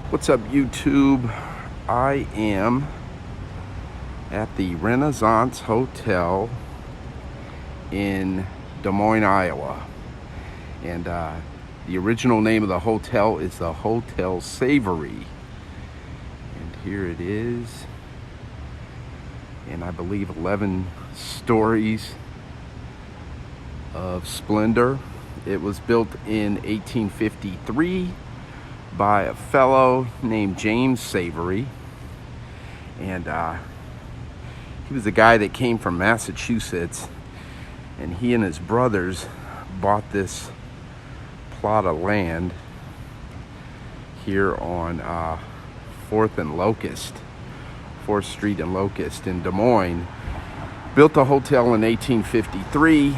What's up, YouTube? I am at the Renaissance Hotel in Des Moines, Iowa. And the original name of the hotel is the Hotel Saverys. And here it is. And I believe 11 stories of splendor. It was built in 1853 by a fellow named James Saverys, and he was a guy that came from Massachusetts, and he and his brothers bought this plot of land here on 4th and Locust, 4th Street and Locust in Des Moines. Built the hotel in 1853.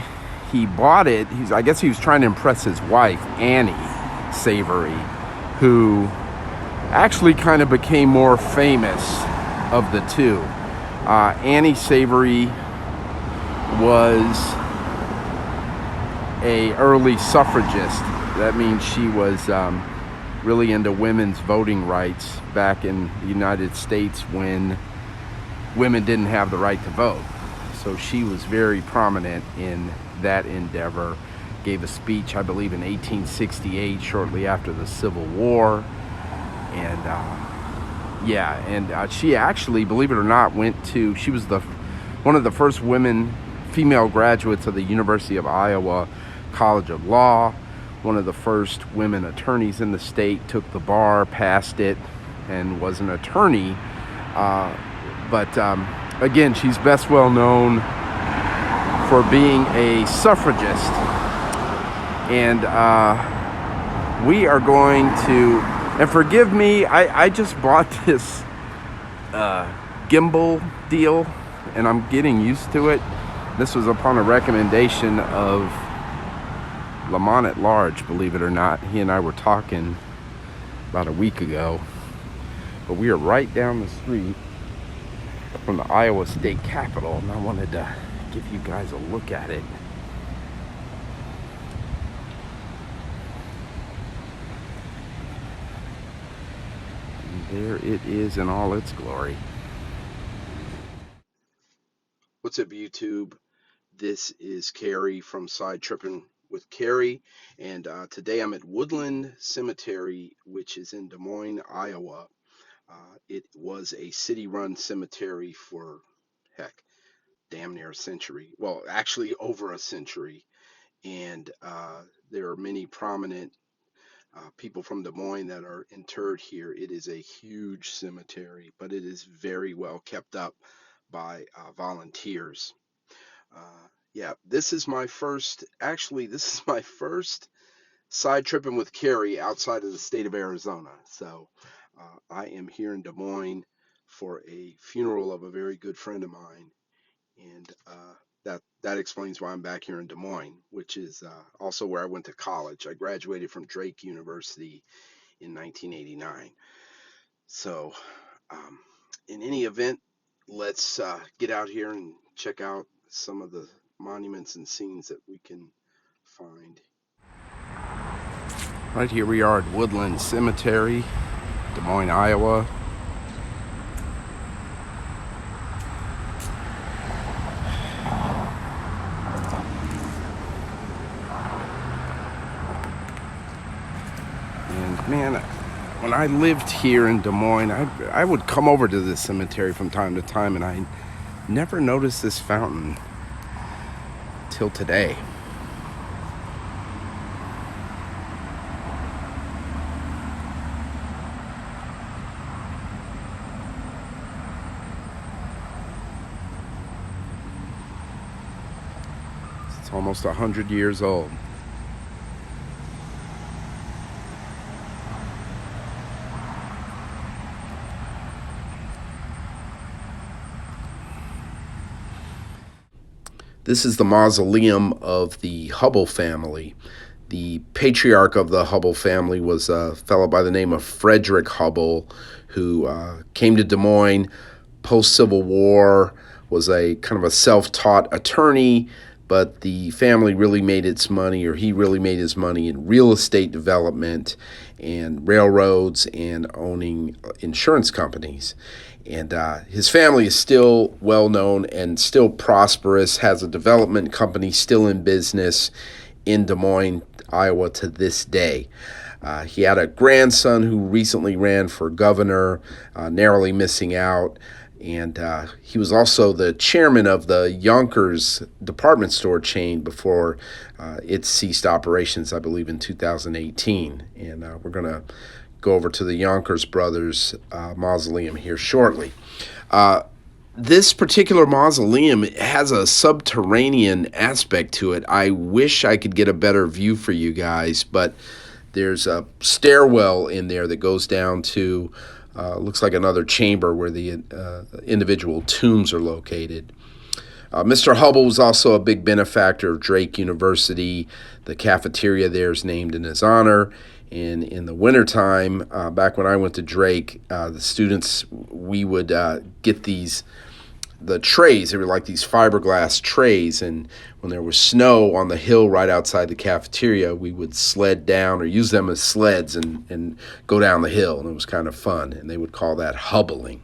He bought it. I guess he was trying to impress his wife, Annie Saverys, who actually kind of became more famous of the two. Annie Saverys was a early suffragist. That means she was really into women's voting rights back in the United States when women didn't have the right to vote. So she was very prominent in that endeavor. Gave a speech, I believe, in 1868, shortly after the Civil War. And she actually, believe it or not, she was one of the first female graduates of the University of Iowa College of Law, one of the first women attorneys in the state, took the bar, passed it, and was an attorney. Again, she's best well known for being a suffragist. And we are going to, and forgive me, I just bought this gimbal deal, and I'm getting used to it. This was upon a recommendation of LaMont at large, believe it or not. He and I were talking about a week ago. But we are right down the street from the Iowa State Capitol, and I wanted to give you guys a look at it. There it is in all its glory. What's up, YouTube? This is Carrie from Side Tripping with Carrie, and today I'm at Woodland Cemetery, which is in Des Moines, Iowa. It was a city-run cemetery for, damn near a century. Well, actually over a century, and there are many prominent people from Des Moines that are interred here. It is a huge cemetery, but it is very well kept up by volunteers. This is my first side tripping with Carrie outside of the state of Arizona. So I am here in Des Moines for a funeral of a very good friend of mine, and that explains why I'm back here in Des Moines, which is also where I went to college. I graduated from Drake University in 1989. So in any event, let's get out here and check out some of the monuments and scenes that we can find. Right here we are at Woodland Cemetery, Des Moines, Iowa. And man, when I lived here in Des Moines, I would come over to this cemetery from time to time, and I never noticed this fountain till today. It's almost 100 years old. This is the mausoleum of the Hubbell family. The patriarch of the Hubbell family was a fellow by the name of Frederick Hubbell, who came to Des Moines post-Civil War, was a kind of a self-taught attorney, but the family really made its money, or he really made his money, in real estate development and railroads and owning insurance companies. And his family is still well known and still prosperous, has a development company still in business in Des Moines, Iowa to this day. He had a grandson who recently ran for governor, narrowly missing out. And he was also the chairman of the Younker's department store chain before it ceased operations, I believe, in 2018. And we're going to go over to the Younker's brothers mausoleum here shortly. This particular mausoleum has a subterranean aspect to it. I wish I could get a better view for you guys, but there's a stairwell in there that goes down to looks like another chamber where the individual tombs are located. Mr. Hubbell was also a big benefactor of Drake University. The cafeteria there is named in his honor. And in the wintertime, back when I went to Drake, the students, we would get the trays. They were like these fiberglass trays, and when there was snow on the hill right outside the cafeteria, we would sled down or use them as sleds and go down the hill, and it was kind of fun, and they would call that hubbling.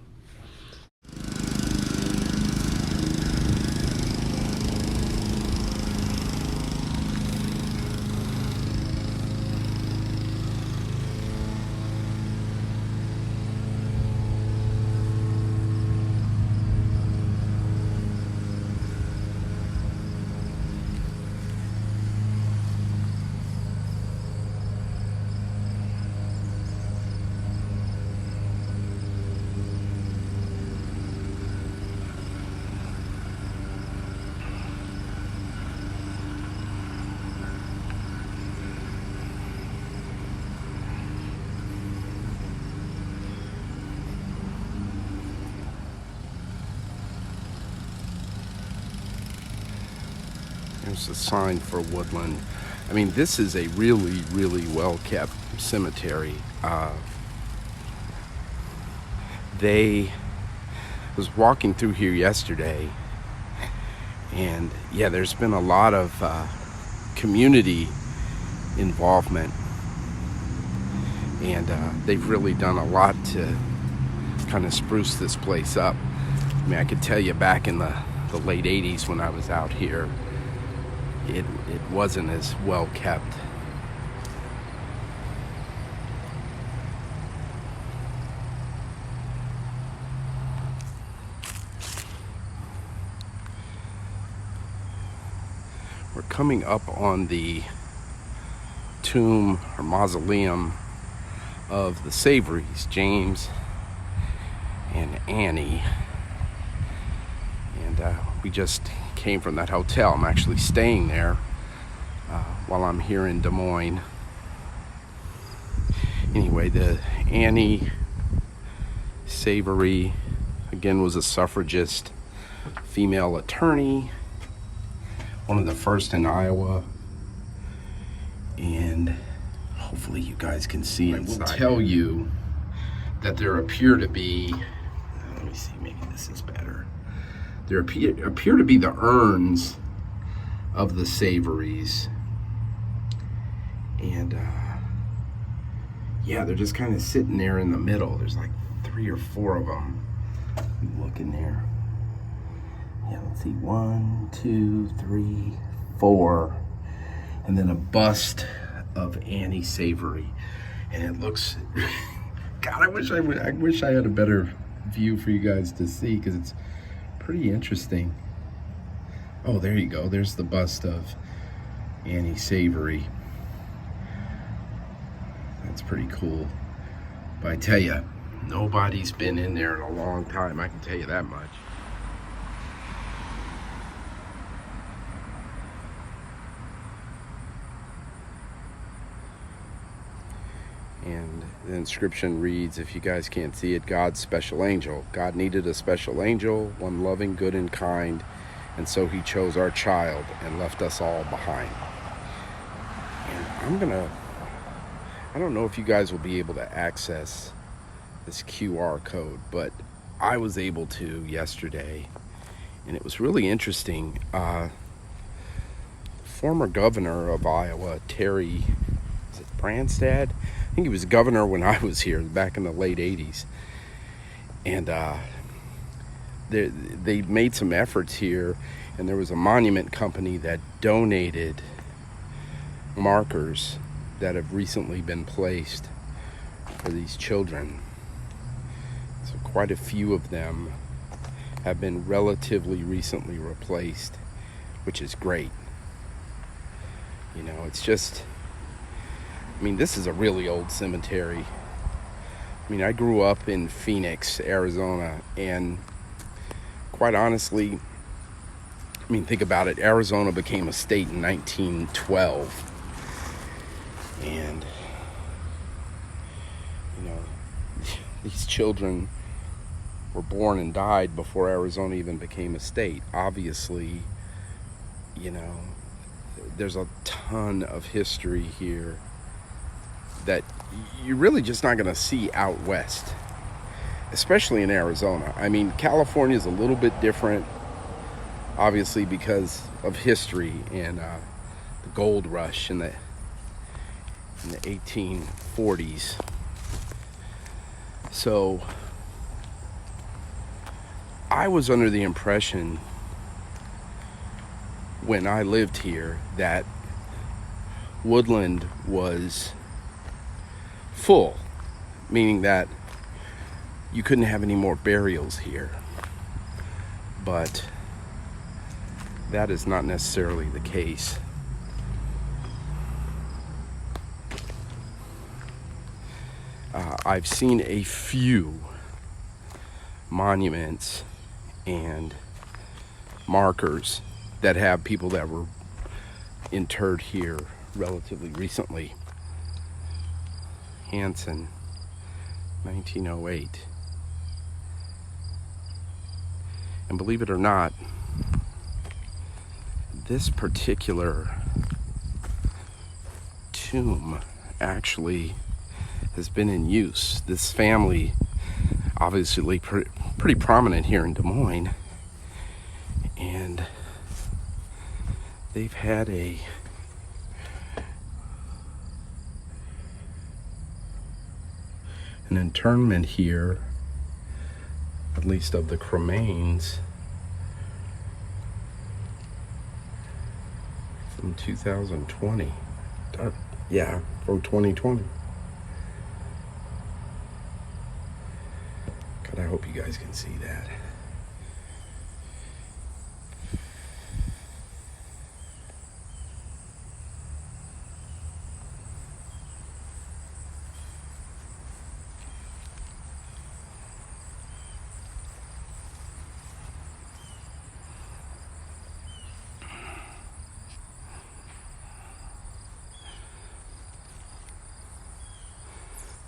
There's a sign for Woodland. I mean, this is a really, really well-kept cemetery. They was walking through here yesterday, and yeah, there's been a lot of community involvement, and they've really done a lot to kind of spruce this place up. I mean, I could tell you back in the late 80s when I was out here, it wasn't as well kept. We're coming up on the tomb or mausoleum of the Saverys, James and Annie. And we just came from that hotel. I'm actually staying there while I'm here in Des Moines. Anyway, the Annie Savery, again, was a suffragist female attorney, one of the first in Iowa, and hopefully you guys can see inside. I will tell you that there appear to be, let me see, maybe this is better. There appear to be the urns of the Saverys. And yeah, they're just kind of sitting there in the middle. There's like 3 or 4 of them. Look in there. Yeah, let's see, 1, 2, 3, 4. And then a bust of Annie Savery. And it looks, God, I wish I had a better view for you guys to see, because it's pretty interesting. Oh, there you go. There's the bust of Annie Savery. That's pretty cool. But I tell you, nobody's been in there in a long time. I can tell you that much. And the inscription reads, if you guys can't see it, God's special angel. God needed a special angel, one loving, good, and kind, and so he chose our child and left us all behind. And I don't know if you guys will be able to access this QR code, but I was able to yesterday, and it was really interesting. former governor of Iowa, Terry, is it Branstad? I think he was governor when I was here back in the late 80s. And they made some efforts here, and there was a monument company that donated markers that have recently been placed for these children. So quite a few of them have been relatively recently replaced, which is great. You know, it's just, I mean, this is a really old cemetery. I mean, I grew up in Phoenix, Arizona, and quite honestly, I mean, think about it. Arizona became a state in 1912. And, you know, these children were born and died before Arizona even became a state. Obviously, you know, there's a ton of history here that you're really just not going to see out west, especially in Arizona. I mean, California is a little bit different, obviously, because of history and the gold rush in the 1840s. So I was under the impression when I lived here that Woodland was full, meaning that you couldn't have any more burials here. But that is not necessarily the case. I've seen a few monuments and markers that have people that were interred here relatively recently. Hanson, 1908. And believe it or not, this particular tomb actually has been in use. This family, obviously pretty prominent here in Des Moines, and they've had an internment here, at least of the cremains, from 2020. Yeah, from 2020. God, I hope you guys can see that.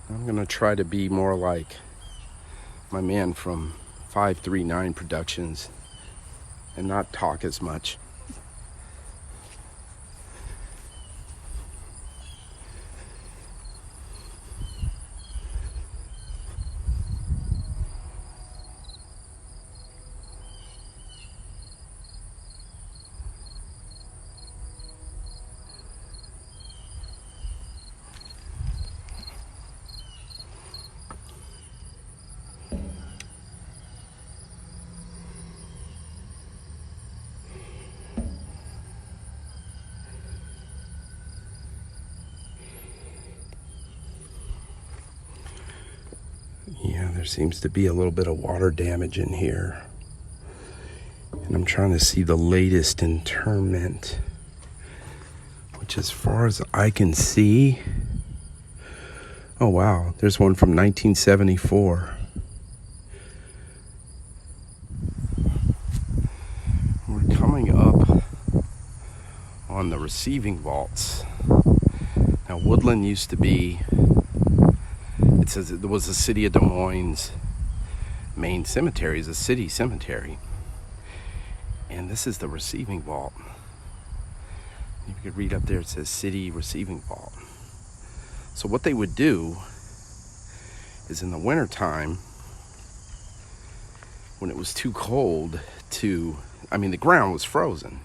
I'm going to try to be more like my man from 539 Productions and not talk as much. Yeah, there seems to be a little bit of water damage in here. And I'm trying to see the latest interment, which as far as I can see, oh wow, there's one from 1974. We're coming up on the receiving vaults. Now, Woodland used to be, it says it was the city of Des Moines main cemetery, is a city cemetery. And this is the receiving vault. You could read up there, it says city receiving vault. So what they would do is in the wintertime, when it was too cold to, I mean, the ground was frozen.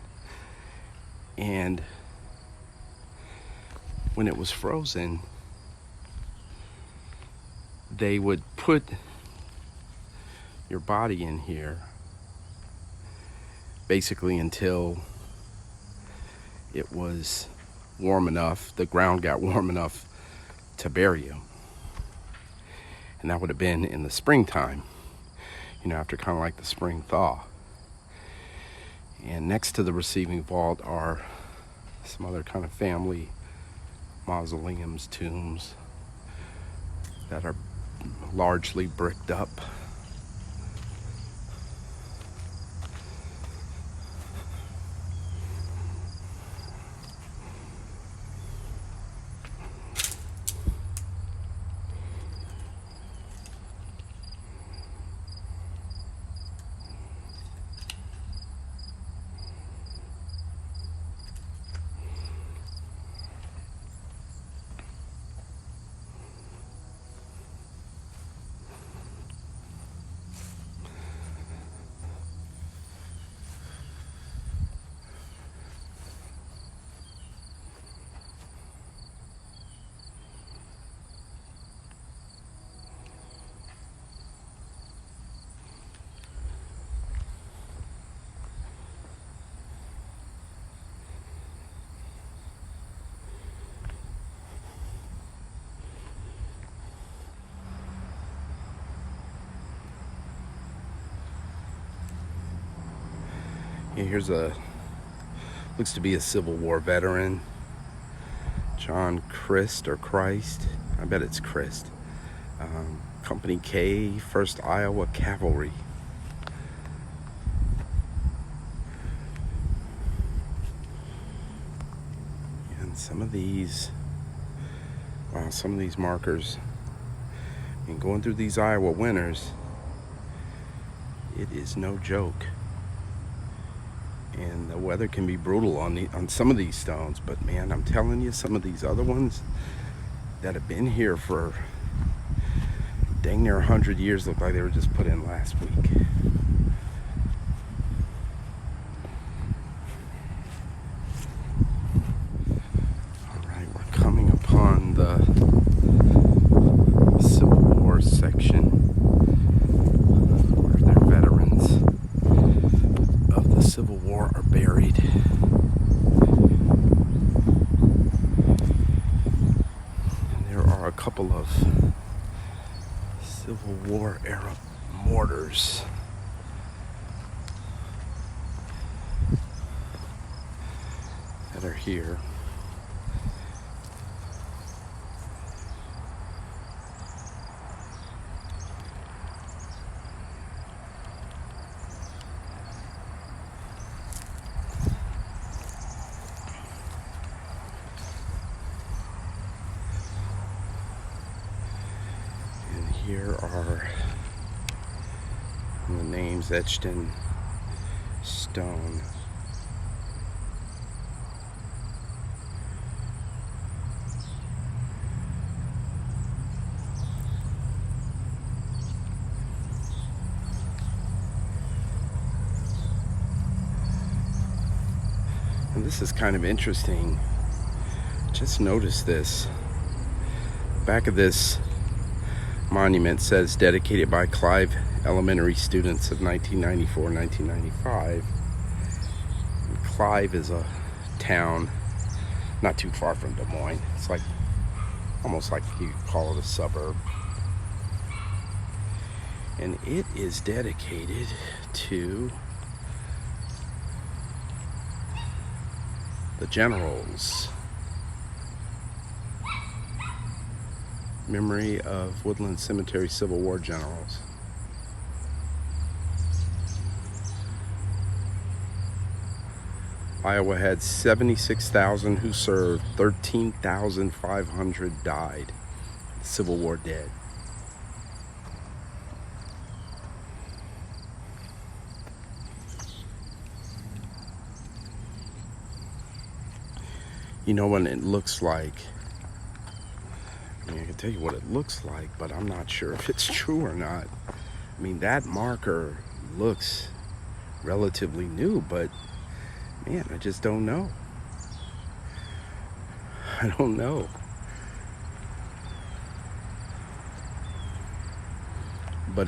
And when it was frozen, they would put your body in here basically until it was warm enough, the ground got warm enough to bury you. And that would have been in the springtime, after kind of like the spring thaw. And next to the receiving vault are some other kind of family mausoleums, tombs that are largely bricked up. Here's looks to be a Civil War veteran, John Christ or Christ, I bet it's Christ, Company K, 1st Iowa Cavalry. And some of these markers, going through these Iowa winters, it is no joke. And the weather can be brutal on some of these stones, but man, I'm telling you, some of these other ones that have been here for dang near 100 years look like they were just put in last week. All right, we're coming upon the Civil War section where their veterans of the Civil War are buried. And there are a couple of Civil War era mortars that are here. Here are the names etched in stone. And this is kind of interesting. Just notice this. Back of this monument says dedicated by Clive elementary students of 1994-1995. Clive is a town not too far from Des Moines. It's like almost like you could call it a suburb. And it is dedicated to the generals. Memory of Woodland Cemetery Civil War generals. Iowa had 76,000 who served, 13,500 died. Civil War dead. You know what it looks like? I can tell you what it looks like, but I'm not sure if it's true or not. I mean, that marker looks relatively new, but man, I just don't know. I don't know. But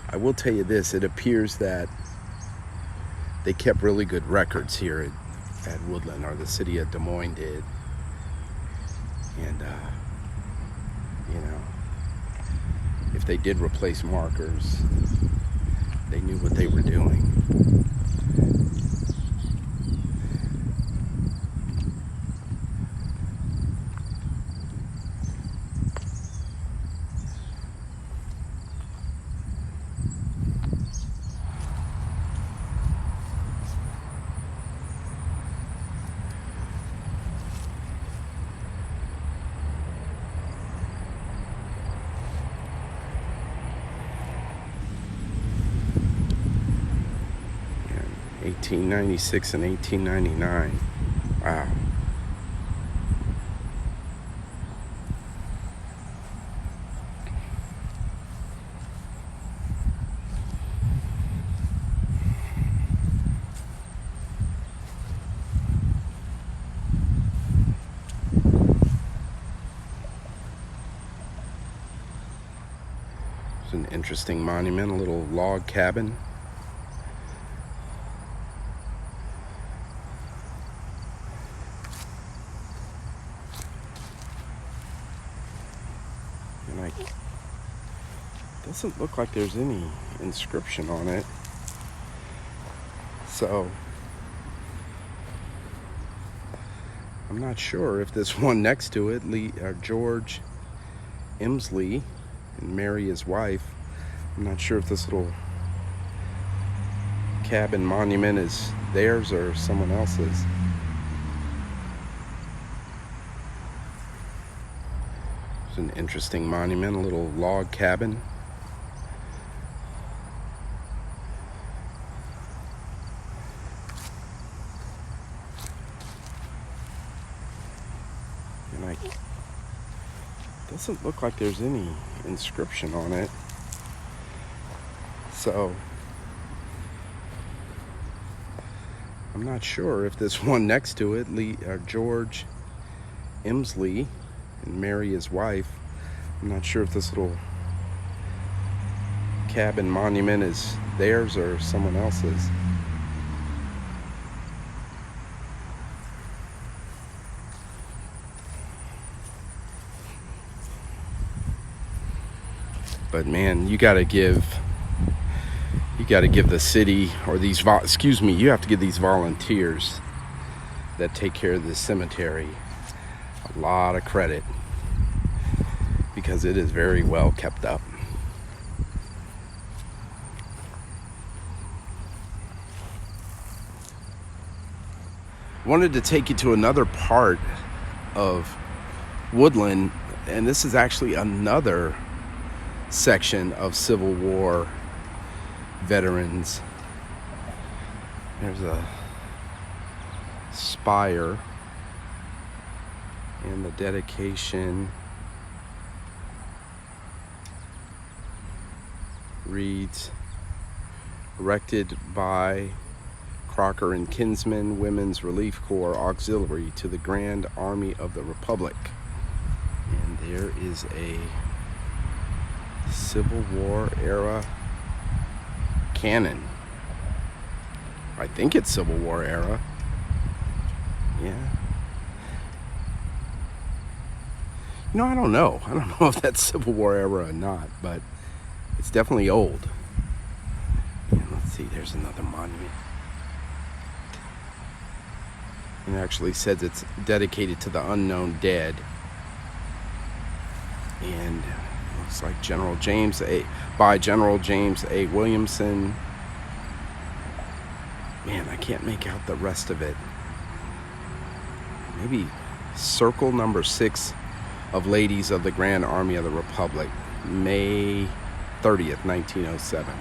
I will tell you this, it appears that they kept really good records here at Woodland, or the city of Des Moines did. And, you know, if they did replace markers, they knew what they were doing. Yeah, 1896 and 1899. Wow. It's an interesting monument, a little log cabin. And doesn't look like there's any inscription on it. So I'm not sure if this one next to it, George Emsley and Mary, his wife, I'm not sure if this little cabin monument is theirs or someone else's. It's an interesting monument, a little log cabin. And doesn't look like there's any inscription on it. So I'm not sure if this one next to it, George Emsley and Mary, his wife, I'm not sure if this little cabin monument is theirs or someone else's. But man, you got to give the city, or you have to give these volunteers that take care of this cemetery a lot of credit, because it is very well kept up. I wanted to take you to another part of Woodland, and this is actually another section of Civil War veterans. There's a spire, and the dedication reads, erected by Crocker and Kinsman Women's Relief Corps Auxiliary to the Grand Army of the Republic. And there is a Civil War era cannon. I think it's Civil War era. Yeah. You know, I don't know. I don't know if that's Civil War era or not, but it's definitely old. And let's see, there's another monument. It actually says it's dedicated to the unknown dead. And it looks like by General James A. Williamson. Man, I can't make out the rest of it. Maybe circle number 6 of Ladies of the Grand Army of the Republic, May 30th, 1907.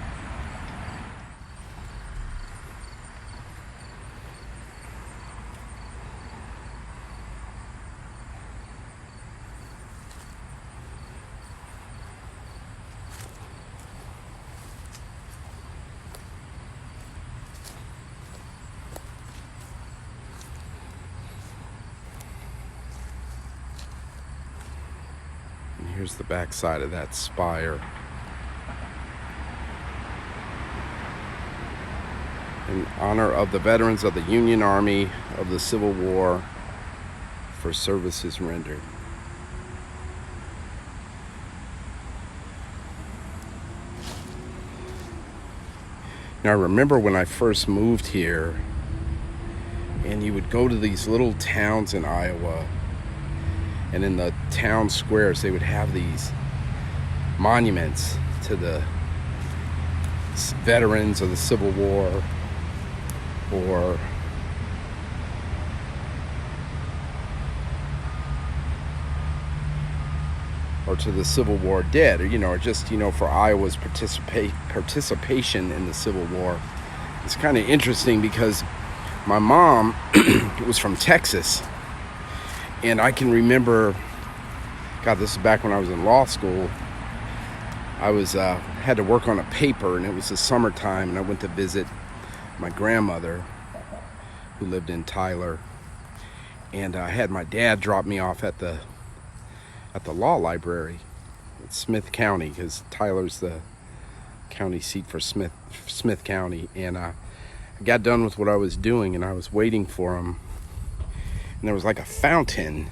Here's the back side of that spire. In honor of the veterans of the Union Army of the Civil War for services rendered. Now, I remember when I first moved here, and you would go to these little towns in Iowa, and in the town squares, they would have these monuments to the veterans of the Civil War, or to the Civil War dead, or just, for Iowa's participation in the Civil War. It's kind of interesting because my mom was from Texas, and I can remember, God, this is back when I was in law school. I had to work on a paper, and it was the summertime, and I went to visit my grandmother, who lived in Tyler, and I had my dad drop me off at the law library in Smith County, because Tyler's the county seat for Smith County. And I got done with what I was doing, and I was waiting for him, and there was like a fountain,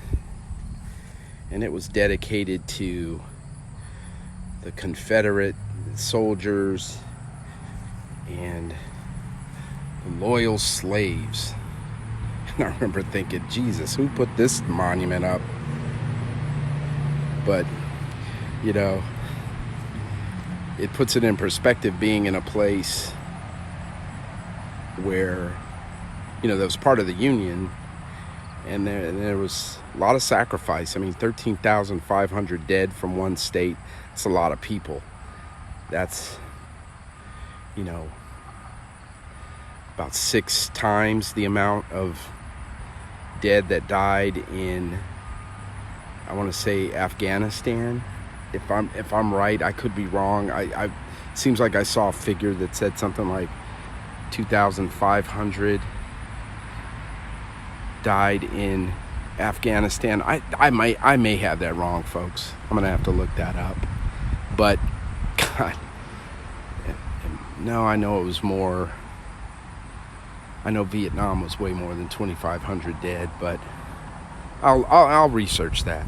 and it was dedicated to the Confederate soldiers and the loyal slaves. And I remember thinking, Jesus, who put this monument up? But, it puts it in perspective, being in a place where, that was part of the Union, and there was a lot of sacrifice. I mean, 13,500 dead from one state. That's a lot of people. That's, about 6 times the amount of dead that died in, I want to say, Afghanistan. If I'm right, I could be wrong. It seems like I saw a figure that said something like 2,500 died in Afghanistan. I may have that wrong, folks. I'm gonna have to look that up. But God, no, I know it was more. I know Vietnam was way more than 2,500 dead, but I'll research that.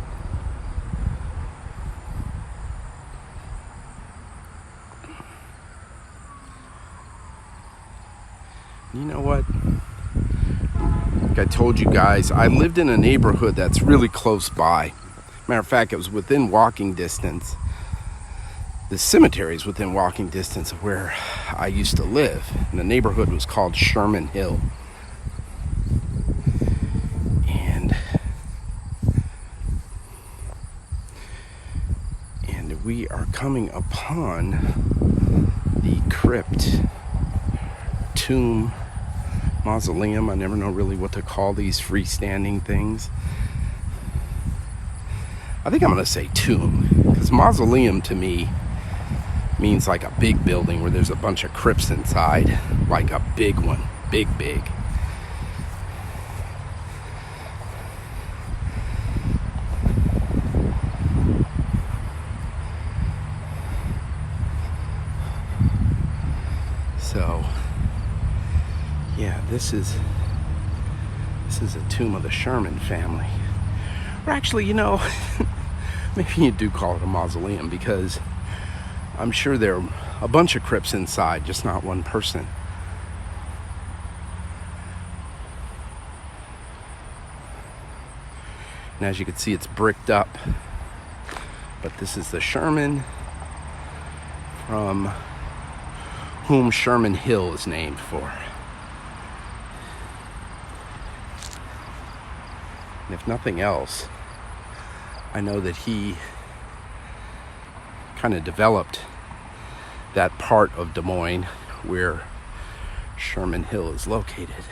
You know what? Like I told you guys, I lived in a neighborhood that's really close by. Matter of fact, it was within walking distance. The cemetery is within walking distance of where I used to live. And the neighborhood was called Sherman Hill. And we are coming upon the crypt, tomb, mausoleum. I never know really what to call these freestanding things. I think I'm going to say tomb, because mausoleum to me means like a big building where there's a bunch of crypts inside, like a big one, big. So, yeah, this is a tomb of the Sherman family. Or actually, maybe you do call it a mausoleum, because I'm sure there are a bunch of crypts inside, just not one person. And as you can see, it's bricked up. But this is the Sherman from whom Sherman Hill is named for. And if nothing else, I know that he kind of developed that part of Des Moines where Sherman Hill is located.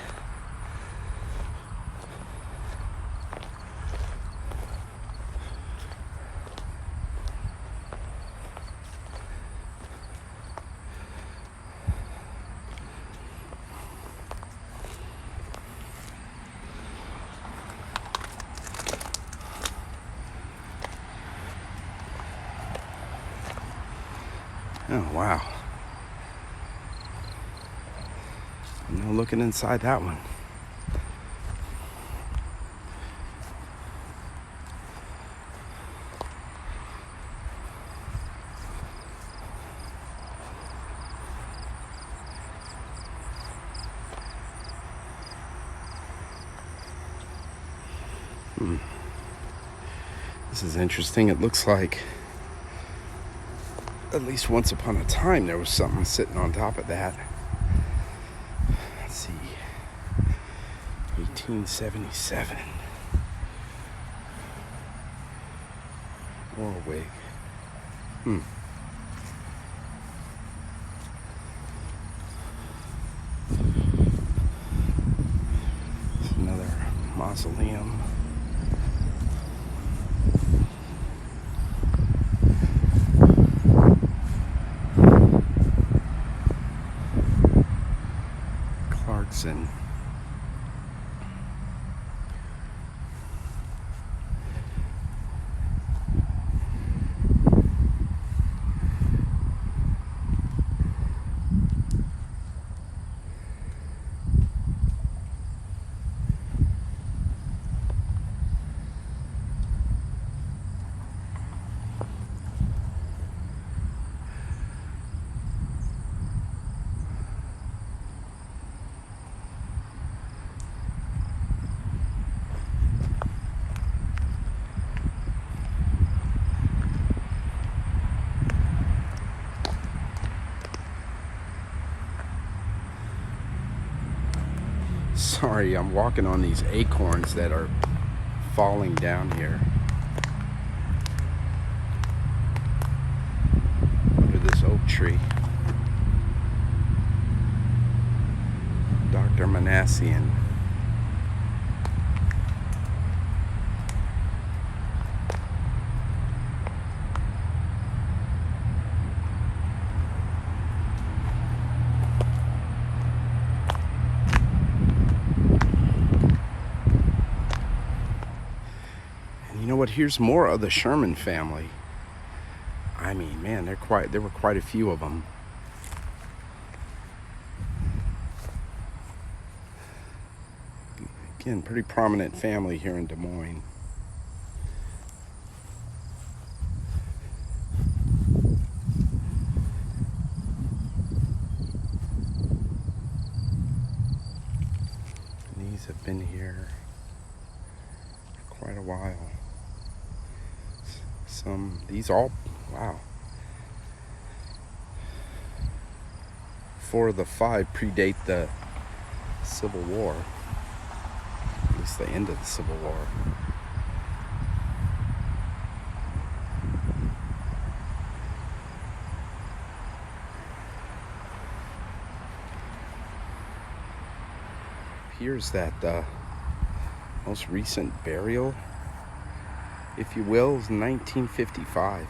Oh, wow. No looking inside that one. This is interesting. It looks like at least once upon a time there was something sitting on top of that. Let's see. 1877. Warwick. Another mausoleum. Clarkson. Sorry, I'm walking on these acorns that are falling down here. Under this oak tree. Dr. Manassian. You know what? Here's more of the Sherman family. I mean, man, there were quite a few of them. Again, pretty prominent family here in Des Moines. These have been here for quite a while. These all, wow. 4 of the 5 predate the Civil War. At least the end of the Civil War. Here's that most recent burial, if you will, is 1955.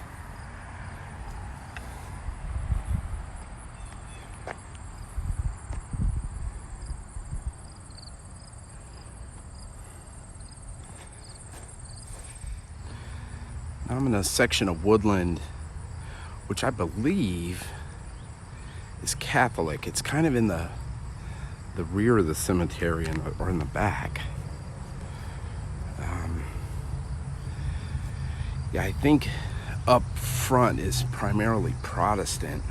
Now I'm in a section of Woodland, which I believe is Catholic. It's kind of in the rear of the cemetery or in the back. Yeah, I think up front is primarily Protestant,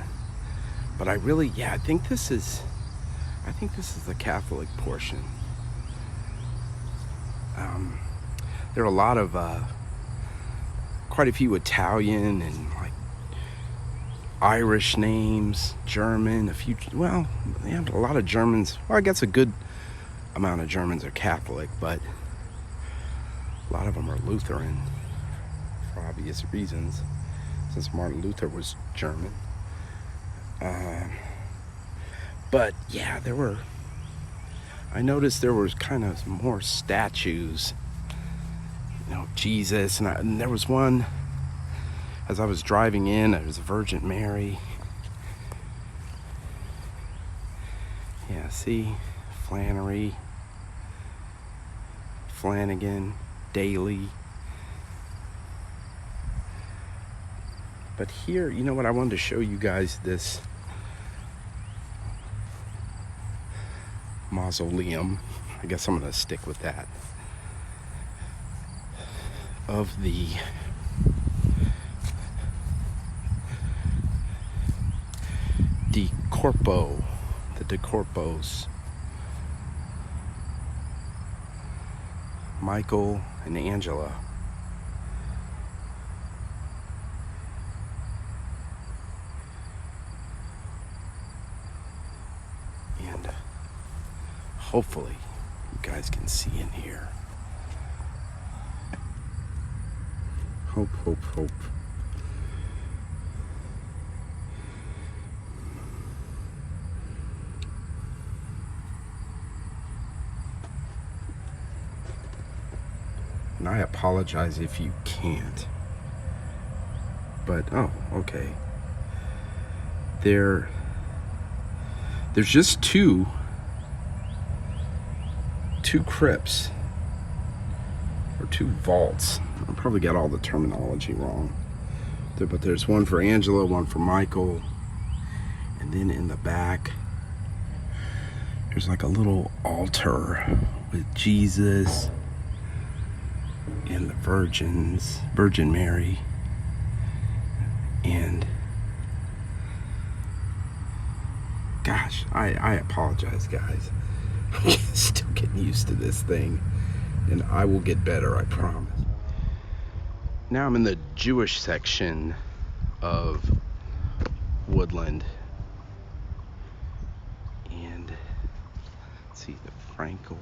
but I think this is the Catholic portion. There are a lot of quite a few Italian and like Irish names, German, a lot of Germans. Well, I guess a good amount of Germans are Catholic, but a lot of them are Lutheran. For obvious reasons, since Martin Luther was German. But yeah, I noticed there was kind of more statues, Jesus, and there was one as I was driving in. There was a Virgin Mary. Yeah, see, Flannery, Flanagan, Daly. But here, you know what, I wanted to show you guys this mausoleum. I guess I'm gonna stick with that. Of the De Corpos, Michael and Angela. And hopefully you guys can see in here. Hope. And I apologize if you can't. But, oh, okay. There's just two crypts, or two vaults. I probably got all the terminology wrong. But there's one for Angela, one for Michael. And then in the back, there's like a little altar with Jesus and the Virgin Mary. And gosh, I apologize, guys. I'm still getting used to this thing, and I will get better, I promise. Now I'm in the Jewish section of Woodland, and let's see, the Frankel.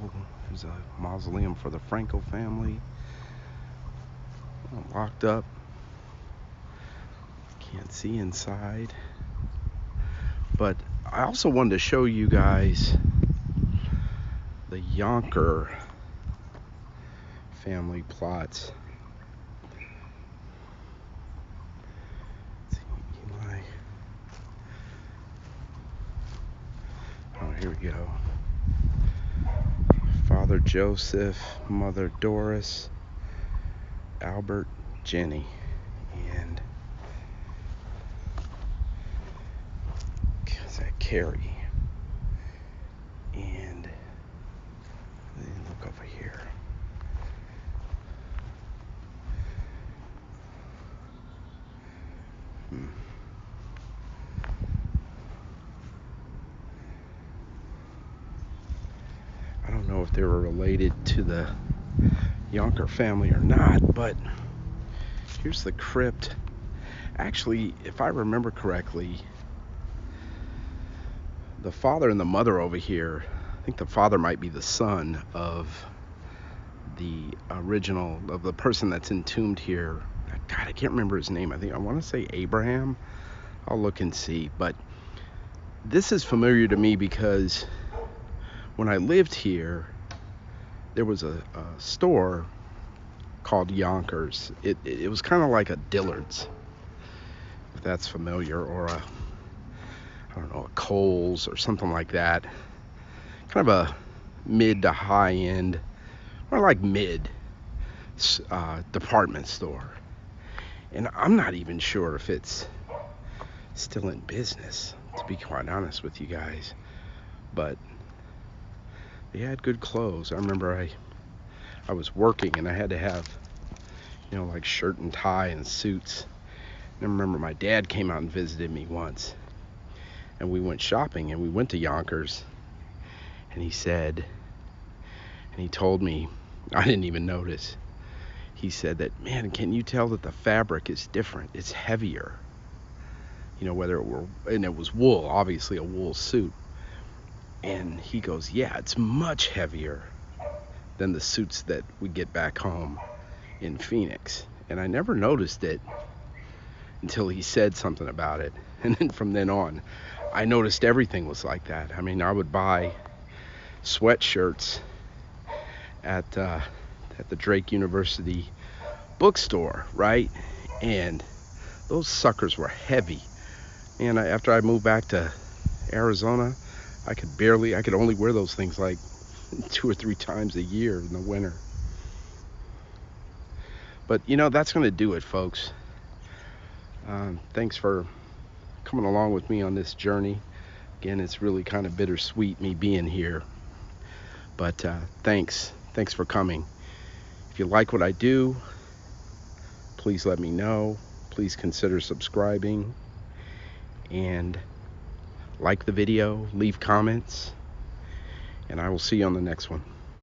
There's a mausoleum for the Frankel family. Locked up. Can't see inside. But I also wanted to show you guys the Younker family plots. Let's see, Eli. Oh, here we go. Father Joseph, Mother Doris, Albert, Jenny, and is that Carrie? And then look over here. I don't know if they were related to the Younker family or not, but here's the crypt. Actually, if I remember correctly, the father and the mother over here, I think the father might be the son of the original, of the person that's entombed here. God, I can't remember his name. I want to say Abraham. I'll look and see. But this is familiar to me because when I lived here, there was a store called Younker's. It was kind of like a Dillard's, if that's familiar, or I don't know, a Kohl's or something like that. Kind of a mid to high end, or like mid department store. And I'm not even sure if it's still in business, to be quite honest with you guys. But they had good clothes. I remember I was working and I had to have, like shirt and tie and suits. And I remember my dad came out and visited me once, and we went shopping, and we went to Younker's, and he told me, I didn't even notice, he said that, man, can you tell that the fabric is different? It's heavier. Whether it was wool, obviously a wool suit. And he goes, yeah, it's much heavier than the suits that we get back home in Phoenix. And I never noticed it until he said something about it. And then from then on, I noticed everything was like that. I mean, I would buy sweatshirts at the Drake University bookstore, right? And those suckers were heavy. And after I moved back to Arizona, I could only wear those things like 2 or 3 times a year in the winter. But that's going to do it, folks. Thanks for coming along with me on this journey. Again, it's really kind of bittersweet me being here, but thanks for coming. If you like what I do, please let me know. Please consider subscribing and like the video, leave comments, and I will see you on the next one.